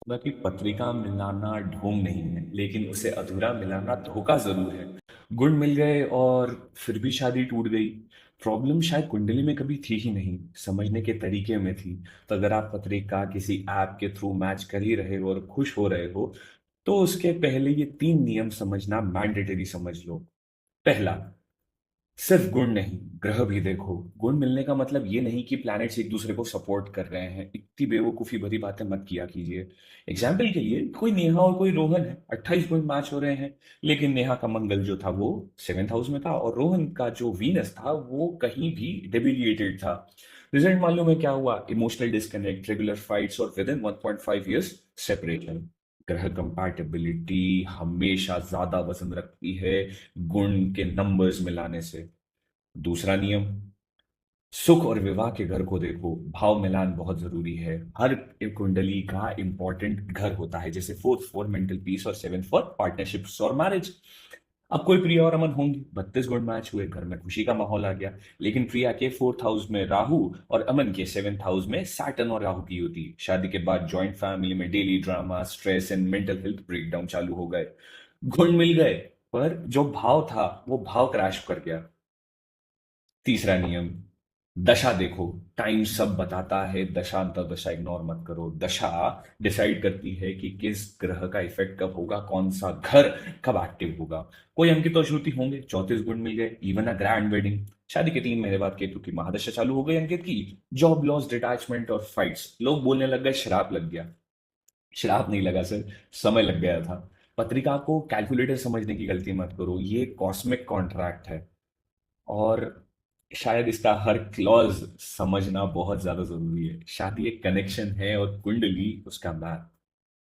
बाकी पत्रिका मिलाना ढोंग नहीं है, लेकिन उसे अधूरा मिलाना धोखा जरूर है। गुण मिल गए और फिर भी शादी टूट गई। प्रॉब्लम शायद कुंडली में कभी थी ही नहीं, समझने के तरीके में थी। तो अगर आप पत्रिका किसी ऐप के थ्रू मैच कर ही रहे हो और खुश हो रहे हो, तो उसके पहले ये 3 नियम समझना मैंडेटरी समझ लो। पहला, सिर्फ गुण नहीं, ग्रह भी देखो। गुण मिलने का मतलब ये नहीं कि प्लैनेट्स एक दूसरे को सपोर्ट कर रहे हैं। इतनी बेवकूफी भरी बातें मत किया कीजिए। एग्जाम्पल के लिए, कोई नेहा और कोई रोहन है, 28 गुण मैच हो रहे हैं। लेकिन नेहा का मंगल जो था वो 7th हाउस में था, और रोहन का जो वीनस था वो कहीं भी डेबिलिएटेड था। रिजल्ट मालूम है क्या हुआ? इमोशनल डिस्कनेक्ट, रेगुलर फाइट्स और विद इन 1.5 years सेपरेशन। ग्रह कंपैटिबिलिटी हमेशा ज्यादा वजन रखती है गुण के नंबर्स मिलाने से। दूसरा नियम, सुख और विवाह के घर को देखो। भाव मिलान बहुत जरूरी है। हर एक कुंडली का इंपॉर्टेंट घर होता है, जैसे फोर्थ फॉर मेंटल पीस और सेवेंथ फॉर पार्टनरशिप्स और मैरिज। अब कोई प्रिया और अमन होंगे, 32 गुण मैच हुए, घर में खुशी का माहौल आ गया। लेकिन प्रिया के 4th हाउस में राहु और अमन के 7th हाउस में सैटर्न और राहु की होती। शादी के बाद जॉइंट फैमिली में daily drama, stress and mental health breakdown चालू हो गए। गुण मिल गए, पर जो भाव था वो भाव क्रैश कर गया। तीसरा नियम, दशा देखो। टाइम सब बताता है, दशा अंतर्दशा इग्नोर मत करो। दशा डिसाइड करती है कि किस ग्रह का इफेक्ट कब होगा, कौन सा घर कब एक्टिव होगा। कोई अंकित और श्रुति होंगे, 34 गुण मिल गए, इवन अ ग्रैंड वेडिंग। शादी के 3 महीने बाद केतु की महादशा चालू हो गई अंकित की। जॉब लॉस, डिटैचमेंट और फाइट्स। लोग बोलने लग गए श्राप लग गया। श्राप नहीं लगा सर, समय लग गया था। पत्रिका को कैलकुलेटर समझने की गलती मत करो, ये कॉस्मिक कॉन्ट्रैक्ट है। और शायद इसका हर क्लॉज समझना बहुत ज्यादा जरूरी है। शादी एक कनेक्शन है और कुंडली उसका मैप।